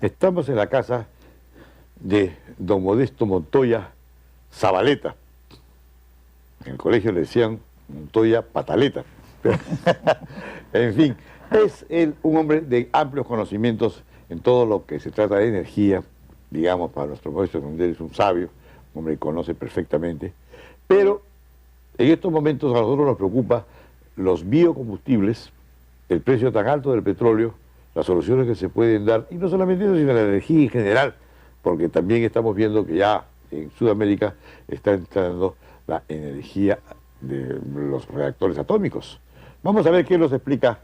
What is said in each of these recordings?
Estamos en la casa de don Modesto Montoya Zabaleta. En el colegio le decían Montoya Pataleta. En fin, es él un hombre de amplios conocimientos en todo lo que se trata de energía. Digamos, para nuestro maestro es un sabio, un hombre que conoce perfectamente. Pero en estos momentos a nosotros nos preocupa los biocombustibles, el precio tan alto del petróleo, las soluciones que se pueden dar, y no solamente eso, sino la energía en general, porque también estamos viendo que ya en Sudamérica está entrando la energía de los reactores atómicos. Vamos a ver qué nos explica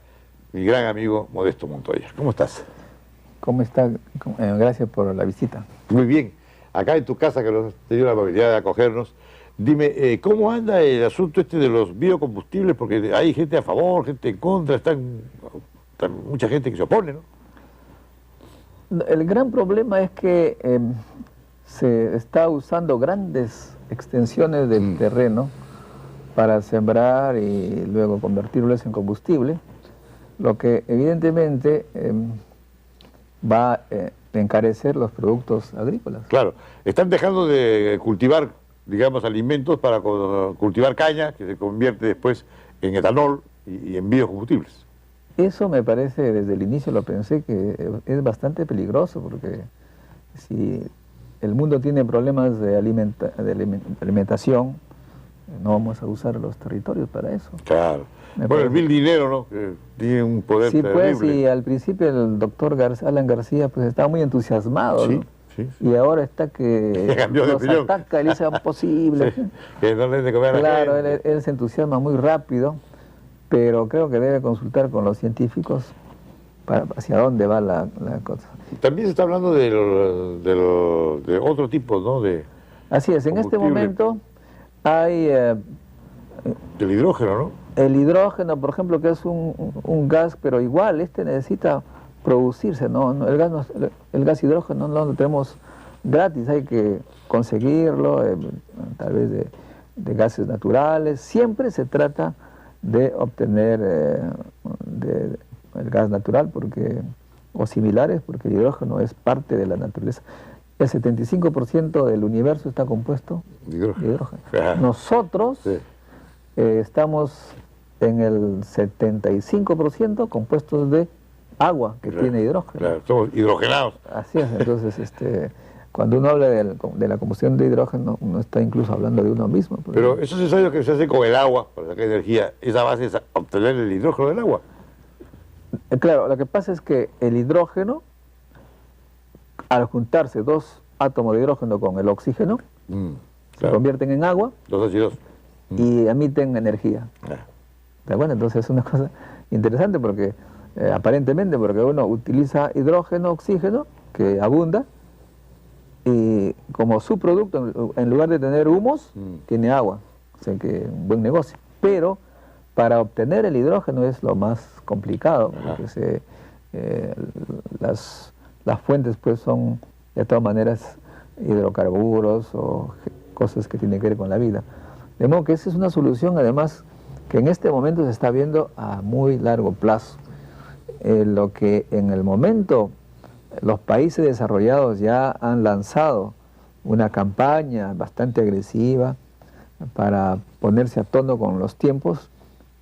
mi gran amigo Modesto Montoya. ¿Cómo estás? ¿Cómo está? Gracias por la visita. Muy bien. Acá en tu casa, que nos has tenido la amabilidad de acogernos, dime, ¿cómo anda el asunto este de los biocombustibles? Porque hay gente a favor, gente en contra, están mucha gente que se opone, ¿no? El gran problema es que se está usando grandes extensiones del terreno para sembrar y luego convertirlos en combustible, lo que evidentemente va a encarecer los productos agrícolas. Claro, están dejando de cultivar, digamos, alimentos para cultivar caña, que se convierte después en etanol y en biocombustibles. Eso me parece, desde el inicio lo pensé, que es bastante peligroso, porque si el mundo tiene problemas de alimentación, no vamos a usar los territorios para eso. Claro. Bueno, el vil dinero, ¿no? Que tiene un poder sí, terrible. Pues, y al principio el doctor Alan García pues estaba muy entusiasmado, sí, ¿no? Sí. Y ahora está que los ataca y le dice imposible. Sí, que no le den de comer a la claro, gente. Él se entusiasma muy rápido, pero creo que debe consultar con los científicos para hacia dónde va la cosa. También se está hablando de otro tipo, ¿no? Así es, en este momento hay... del hidrógeno, ¿no? El hidrógeno, por ejemplo, que es un gas, pero igual, necesita producirse, ¿no? El gas hidrógeno no lo tenemos gratis, hay que conseguirlo, tal vez de gases naturales. Siempre se trata de obtener el gas natural o similares, porque el hidrógeno es parte de la naturaleza. El 75% del universo está compuesto de hidrógeno. Nosotros estamos en el 75% compuestos de agua que tiene hidrógeno. Claro, somos hidrogenados. Así es, entonces cuando uno habla de la combustión de hidrógeno, uno está incluso hablando de uno mismo. Pero eso se sabe que se hace con el agua, para sacar energía. Esa base es obtener el hidrógeno del agua. Claro, lo que pasa es que el hidrógeno, al juntarse dos átomos de hidrógeno con el oxígeno, se convierten en agua 2H2. Y emiten energía. Bueno, entonces es una cosa interesante porque aparentemente porque uno utiliza hidrógeno, oxígeno, que abunda, y como subproducto, en lugar de tener humos, tiene agua. O sea que un buen negocio. Pero para obtener el hidrógeno es lo más complicado, porque las fuentes pues son de todas maneras hidrocarburos o cosas que tienen que ver con la vida. De modo que esa es una solución, además, que en este momento se está viendo a muy largo plazo. Lo que en el momento los países desarrollados ya han lanzado una campaña bastante agresiva para ponerse a tono con los tiempos,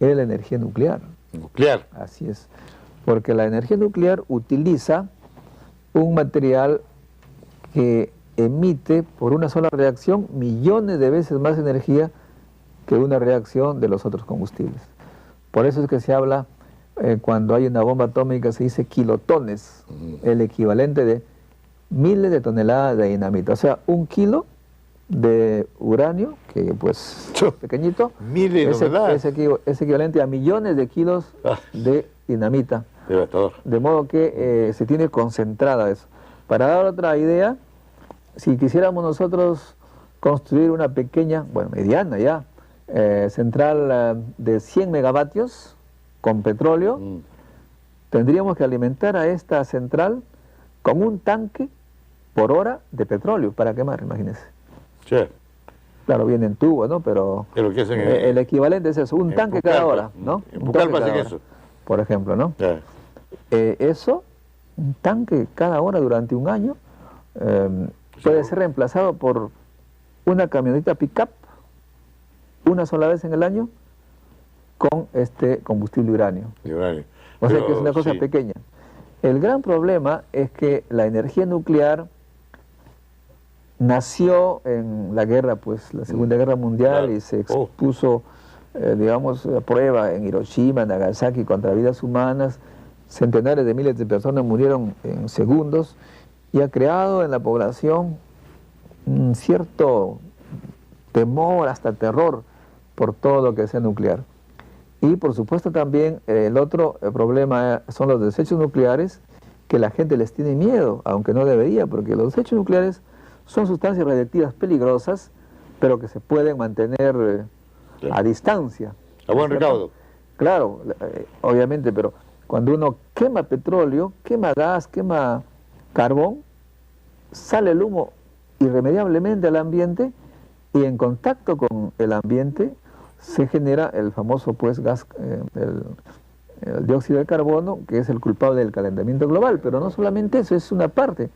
es la energía nuclear. Nuclear. Así es. Porque la energía nuclear utiliza un material que emite por una sola reacción millones de veces más energía que una reacción de los otros combustibles. Por eso es que se habla, cuando hay una bomba atómica, se dice kilotones, el equivalente de miles de toneladas de dinamita. O sea, 1 kilo de uranio, que pues es pequeñito, es equivalente a millones de kilos de dinamita. Devastador. De modo que se tiene concentrada eso. Para dar otra idea, si quisiéramos nosotros construir una pequeña, bueno, mediana ya, central de 100 megavatios con petróleo, tendríamos que alimentar a esta central con un tanque por hora de petróleo para quemar, imagínense. Sí. Claro, viene en tubo, ¿no? Pero es lo que hacen el equivalente es eso, un tanque cada hora, ¿no? En Pucallpa hacen eso. Por ejemplo, ¿no? Sí. Eso un tanque cada hora durante un año puede ser reemplazado por una camioneta pick-up una sola vez en el año con este combustible uranio. O sea que es una cosa pequeña. El gran problema es que la energía nuclear nació en la guerra, pues la Segunda Guerra Mundial, y se expuso, digamos, a prueba en Hiroshima, Nagasaki, contra vidas humanas. Centenares de miles de personas murieron en segundos y ha creado en la población un cierto temor, hasta terror, por todo lo que sea nuclear. Y por supuesto también el otro problema son los desechos nucleares, que la gente les tiene miedo, aunque no debería, porque los desechos nucleares son sustancias radiactivas peligrosas, pero que se pueden mantener a distancia. A buen recaudo. Claro, obviamente, pero cuando uno quema petróleo, quema gas, quema carbón, sale el humo irremediablemente al ambiente, y en contacto con el ambiente se genera el famoso pues gas, el dióxido de carbono, que es el culpable del calentamiento global. Pero no solamente eso, es una parte.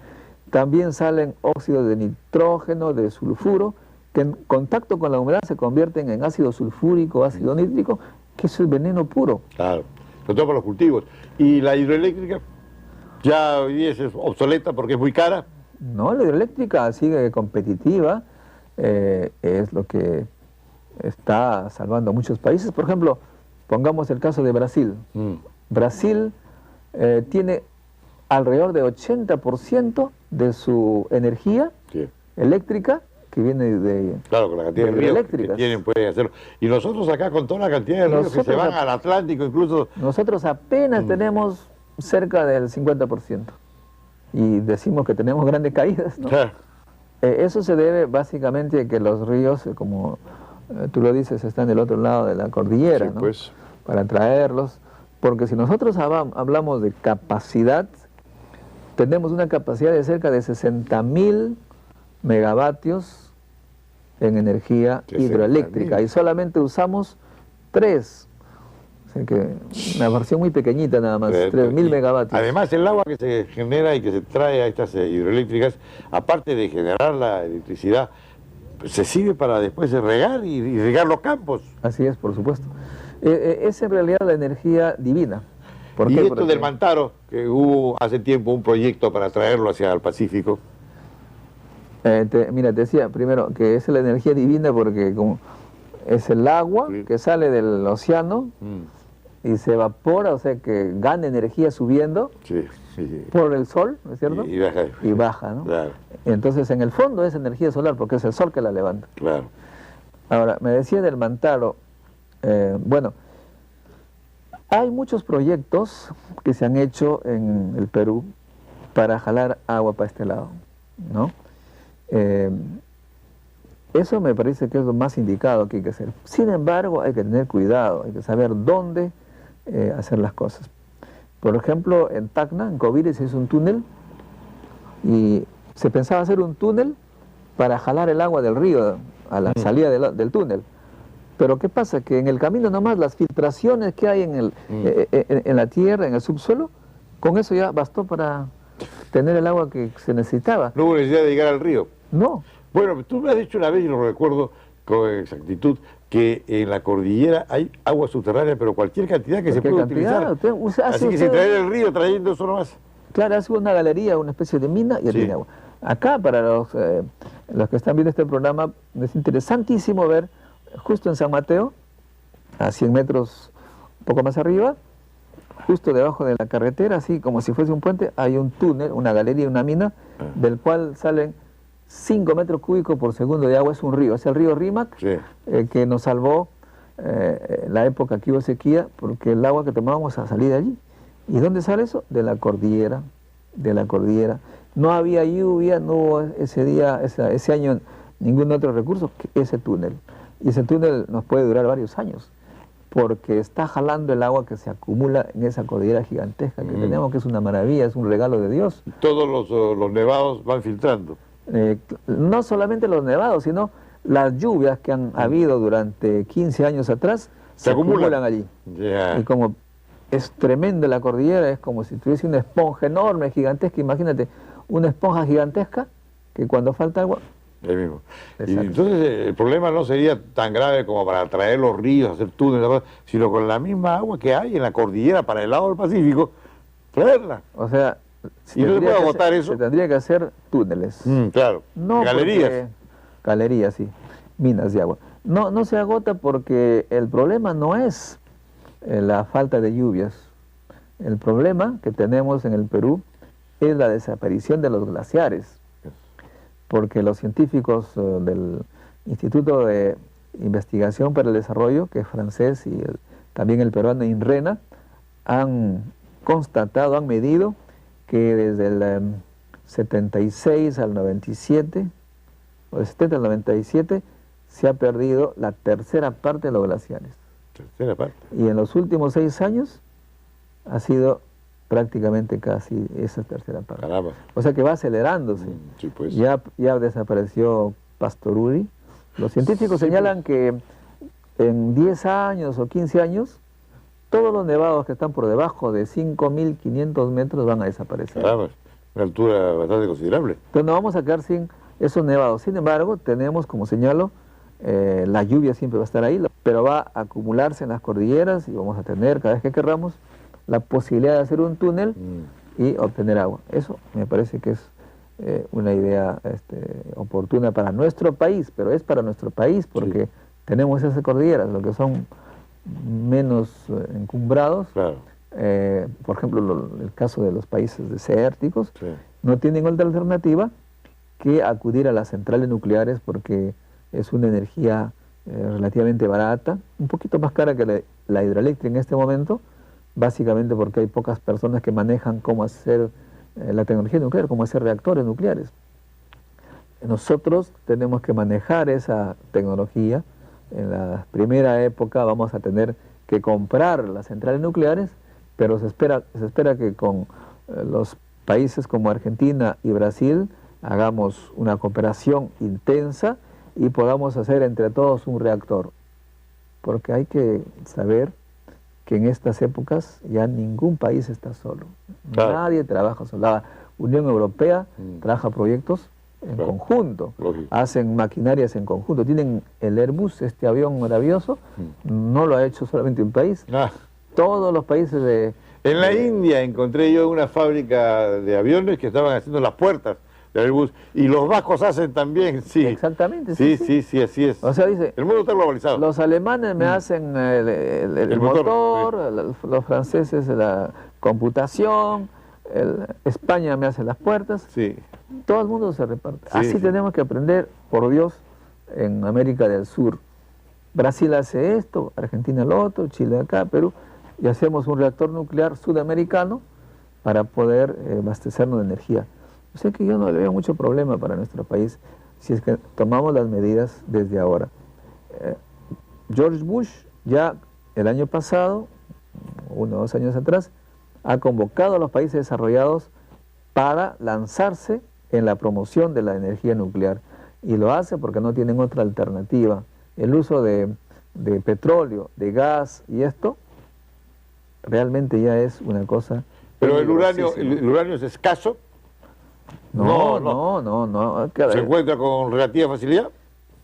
También salen óxidos de nitrógeno, de sulfuro, que en contacto con la humedad se convierten en ácido sulfúrico, ácido nítrico, que eso es veneno puro. Claro, sobre todo para los cultivos. ¿Y la hidroeléctrica ya hoy día es obsoleta porque es muy cara? No, la hidroeléctrica sigue competitiva, es lo que está salvando a muchos países. Por ejemplo, pongamos el caso de Brasil. Brasil tiene alrededor de 80% de su energía eléctrica que viene de claro, con la cantidad de ríos que tienen, pueden hacerlo. Y nosotros acá con toda la cantidad de ríos que se van al Atlántico incluso... Nosotros apenas tenemos cerca del 50%. Y decimos que tenemos grandes caídas, ¿no? Claro. Eso se debe básicamente a que los ríos, como tú lo dices, están del otro lado de la cordillera, ¿no? Pues. Para traerlos, porque si nosotros hablamos de capacidad, tenemos una capacidad de cerca de 60.000 megavatios en energía hidroeléctrica, y solamente usamos 3. O sea que una versión muy pequeñita nada más, 3.000 megavatios. Además, el agua que se genera y que se trae a estas hidroeléctricas, aparte de generar la electricidad, se sirve para después de regar y regar los campos. Así es, por supuesto. Es en realidad la energía divina. ¿Por qué? Esto del Mantaro, que hubo hace tiempo un proyecto para traerlo hacia el Pacífico. Mira, te decía primero que es la energía divina porque como es el agua que sale del océano y se evapora, o sea que gana energía subiendo por el sol, ¿no es cierto? Y baja, ¿no? Claro. Entonces en el fondo es energía solar porque es el sol que la levanta. Claro. Ahora, me decía del Mantaro, bueno, hay muchos proyectos que se han hecho en el Perú para jalar agua para este lado, ¿no? Eso me parece que es lo más indicado que hay que hacer. Sin embargo, hay que tener cuidado, hay que saber dónde hacer las cosas. Por ejemplo, en Tacna, en Covire, se hizo un túnel y se pensaba hacer un túnel para jalar el agua del río a la salida del túnel. Pero ¿qué pasa? Que en el camino nomás las filtraciones que hay en la tierra, en el subsuelo, con eso ya bastó para tener el agua que se necesitaba. No hubo necesidad de llegar al río. No. Bueno, tú me has dicho una vez, y lo recuerdo con exactitud, que en la cordillera hay agua subterránea, pero cualquier cantidad que se puede utilizar. Así que sin traer el río, trayendo eso nomás. Claro, hace una galería, una especie de mina y ya tiene agua. Acá, para los que están viendo este programa, es interesantísimo ver, justo en San Mateo, a 100 metros, un poco más arriba, justo debajo de la carretera, así como si fuese un puente, hay un túnel, una galería, una mina, del cual salen 5 metros cúbicos por segundo de agua. Es un río, es el río Rímac, que nos salvó la época que hubo sequía, porque el agua que tomábamos salía de allí. ¿Y dónde sale eso? De la cordillera, No había lluvia, no hubo ese año ningún otro recurso que ese túnel. Y ese túnel nos puede durar varios años, porque está jalando el agua que se acumula en esa cordillera gigantesca que tenemos, que es una maravilla, es un regalo de Dios. Todos los nevados van filtrando. No solamente los nevados, sino las lluvias que han habido durante 15 años atrás se acumulan allí. Y como es tremenda la cordillera, es como si tuviese una esponja enorme, gigantesca. Imagínate, una esponja gigantesca que cuando falta agua... Ahí mismo. Y Exacto. entonces el problema no sería tan grave como para traer los ríos, hacer túneles, sino con la misma agua que hay en la cordillera para el lado del Pacífico, traerla. O sea, ¿Y no se puede agotar eso? Se tendría que hacer túneles. Claro. No Galerías. Galerías, sí. Minas de agua. No, no se agota porque el problema no es la falta de lluvias. El problema que tenemos en el Perú es la desaparición de los glaciares. Porque los científicos del Instituto de Investigación para el Desarrollo, que es francés, y también el peruano INRENA, han constatado, han medido que desde el 76 al 97, o del 70 al 97, se ha perdido la tercera parte de los glaciares. Tercera parte. Y en los últimos 6 años ha sido prácticamente casi esa tercera parte. Caramba. O sea que va acelerándose. Sí, pues. Ya desapareció Pastoruri. Los científicos señalan que en 10 años o 15 años, todos los nevados que están por debajo de 5.500 metros van a desaparecer. Caramba, una altura bastante considerable. Entonces nos vamos a quedar sin esos nevados. Sin embargo, tenemos, como señalo, la lluvia siempre va a estar ahí, pero va a acumularse en las cordilleras y vamos a tener, cada vez que querramos, la posibilidad de hacer un túnel y obtener agua. Eso me parece que es una idea oportuna para nuestro país, pero es para nuestro país porque tenemos esas cordilleras, lo que son menos encumbrados. Claro. Por ejemplo, el caso de los países desérticos, no tienen otra alternativa que acudir a las centrales nucleares porque es una energía relativamente barata, un poquito más cara que la hidroeléctrica en este momento, básicamente porque hay pocas personas que manejan cómo hacer la tecnología nuclear, cómo hacer reactores nucleares. Nosotros tenemos que manejar esa tecnología. En la primera época vamos a tener que comprar las centrales nucleares, pero se espera que con los países como Argentina y Brasil hagamos una cooperación intensa y podamos hacer entre todos un reactor. Porque hay que saber que en estas épocas ya ningún país está solo. Claro. Nadie trabaja solo. La Unión Europea trabaja proyectos en conjunto. Lógico. Hacen maquinarias en conjunto. Tienen el Airbus, este avión maravilloso, no lo ha hecho solamente un país. Todos los países de... En la India encontré yo una fábrica de aviones que estaban haciendo las puertas del Airbus, y los vascos hacen también, sí. Exactamente. Sí, así es. O sea, dice, el mundo está globalizado. Los alemanes me hacen el motor, los franceses la computación, España me hace las puertas. Sí. Todo el mundo se reparte. Así tenemos que aprender, por Dios, en América del Sur. Brasil hace esto, Argentina lo otro, Chile acá, Perú, y hacemos un reactor nuclear sudamericano para poder abastecernos de energía. O sea que yo no le veo mucho problema para nuestro país si es que tomamos las medidas desde ahora. George Bush ya el año pasado, 1 o 2 años atrás, ha convocado a los países desarrollados para lanzarse en la promoción de la energía nuclear. Y lo hace porque no tienen otra alternativa. El uso de petróleo, de gas y esto, realmente ya es una cosa... Pero el uranio es escaso. No. ¿Se encuentra con relativa facilidad?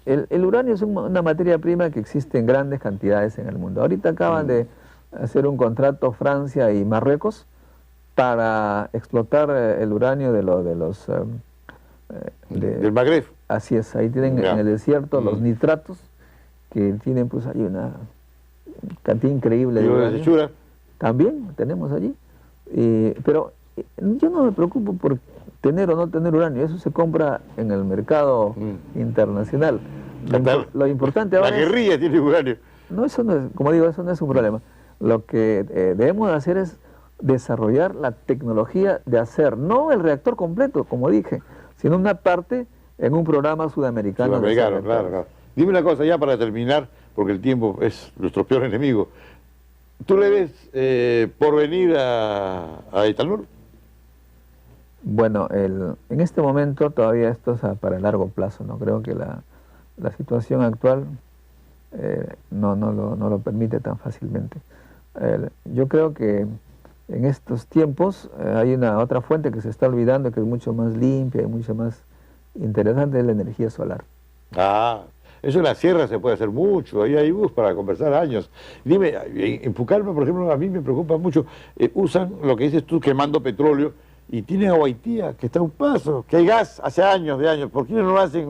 El uranio es una materia prima que existe en grandes cantidades en el mundo. Ahorita acaban de hacer un contrato Francia y Marruecos para explotar el uranio del Magreb. Así es, ahí tienen en el desierto los nitratos que tienen, pues hay una cantidad increíble de uranio. ¿Y también tenemos allí. Pero yo no me preocupo por tener o no tener uranio, eso se compra en el mercado internacional. Lo importante ahora la guerrilla tiene uranio. No, eso no es, como digo, eso no es un problema. Lo que debemos hacer es desarrollar la tecnología de hacer, no el reactor completo, como dije, sino una parte en un programa sudamericano. Claro. Dime una cosa ya para terminar, porque el tiempo es nuestro peor enemigo. ¿Tú le ves por venir a Etanol? Bueno, en este momento todavía esto es para largo plazo, ¿no? Creo que la situación actual no lo permite tan fácilmente. Yo creo que en estos tiempos hay una otra fuente que se está olvidando, que es mucho más limpia y mucho más interesante, es la energía solar. Ah, eso en la sierra se puede hacer mucho, ahí hay bus para conversar años. Dime, en Pucallpa, por ejemplo, a mí me preocupa mucho, usan lo que dices tú, quemando petróleo, y tienen a Guaitía, que está a un paso, que hay gas hace años de años. ¿Por qué no hacen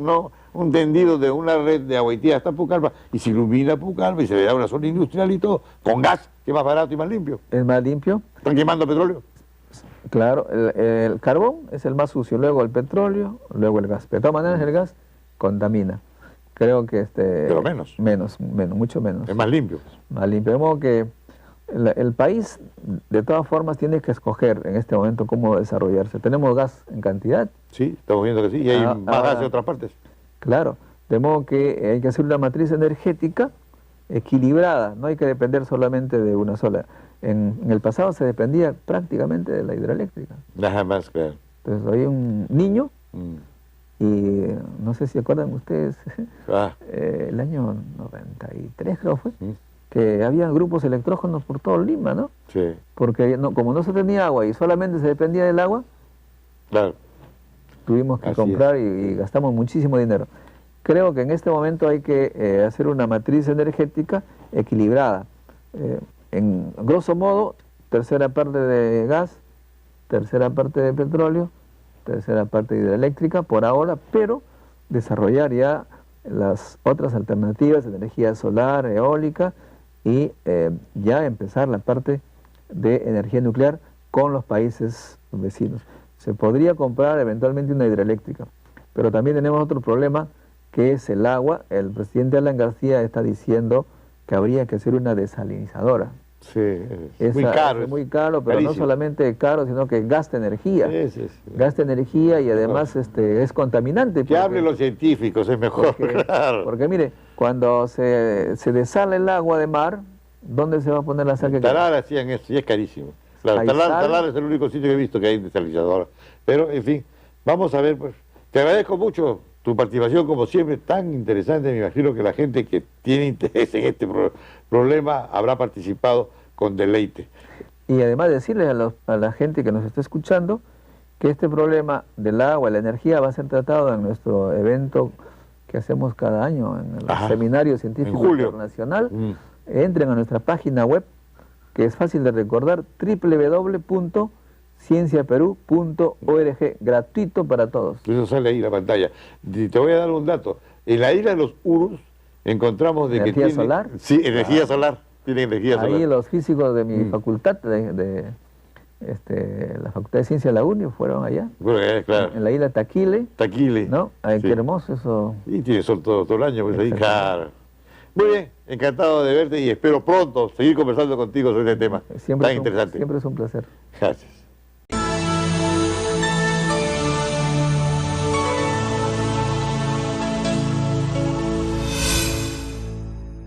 un tendido de una red de Guaitía hasta Pucallpa y se ilumina Pucallpa y se le da una zona industrial y todo, con gas, que es más barato y más limpio? ¿Es más limpio? ¿Están quemando petróleo? Claro, el carbón es el más sucio, luego el petróleo, luego el gas. De todas maneras, el gas contamina. Creo que Pero menos. Menos, mucho menos. Es más limpio. Más limpio. De modo que el país, de todas formas, tiene que escoger en este momento cómo desarrollarse. Tenemos gas en cantidad. Sí, estamos viendo que sí, y hay más gas en otras partes. Claro, de modo que hay que hacer una matriz energética equilibrada, no hay que depender solamente de una sola. En el pasado se dependía prácticamente de la hidroeléctrica. Nada más, claro. Entonces había un niño, y no sé si acuerdan ustedes, el año 93 creo fue, que había grupos electrógenos por todo Lima, ¿no? Sí. Porque como no se tenía agua y solamente se dependía del agua, claro, tuvimos que comprar y gastamos muchísimo dinero. Creo que en este momento hay que hacer una matriz energética equilibrada. En grosso modo, tercera parte de gas, tercera parte de petróleo, tercera parte hidroeléctrica por ahora, pero desarrollar ya las otras alternativas, energía solar, eólica, y ya empezar la parte de energía nuclear con los países vecinos. Se podría comprar eventualmente una hidroeléctrica, pero también tenemos otro problema, que es el agua. El presidente Alan García está diciendo que habría que hacer una desalinizadora. Sí, es muy caro. Es muy caro, pero carísimo. no solamente caro, sino que gasta energía. Gasta energía y además es contaminante. Que hablen los científicos, es mejor, claro. Porque mire, cuando se desala el agua de mar, ¿dónde se va a poner la sal? En Talar hacían eso, y es carísimo. Claro, Talar es el único sitio que he visto que hay desalinizadora. Pero, en fin, vamos a ver, pues. Te agradezco mucho tu participación, como siempre, tan interesante. Me imagino que la gente que tiene interés en este problema habrá participado con deleite. Y además decirles a la gente que nos está escuchando que este problema del agua, la energía, va a ser tratado en nuestro evento que hacemos cada año, en el Seminario Científico Internacional. Entren a nuestra página web, que es fácil de recordar, www.cienciaperú.org, gratuito para todos. Eso sale ahí en la pantalla. Te voy a dar un dato. En la isla de los Urus encontramos de ¿Energía solar? Sí, energía solar. Tiene energía solar. Ahí los físicos de mi facultad, de la Facultad de Ciencias de la UNI, fueron allá. Bueno, claro. En la isla Taquile. Taquile. ¿No? Ay, sí. Qué hermoso eso. Y tiene sol todo el año, pues ahí, claro. Muy bien, encantado de verte y espero pronto seguir conversando contigo sobre este tema tan interesante. Siempre es un placer. Gracias.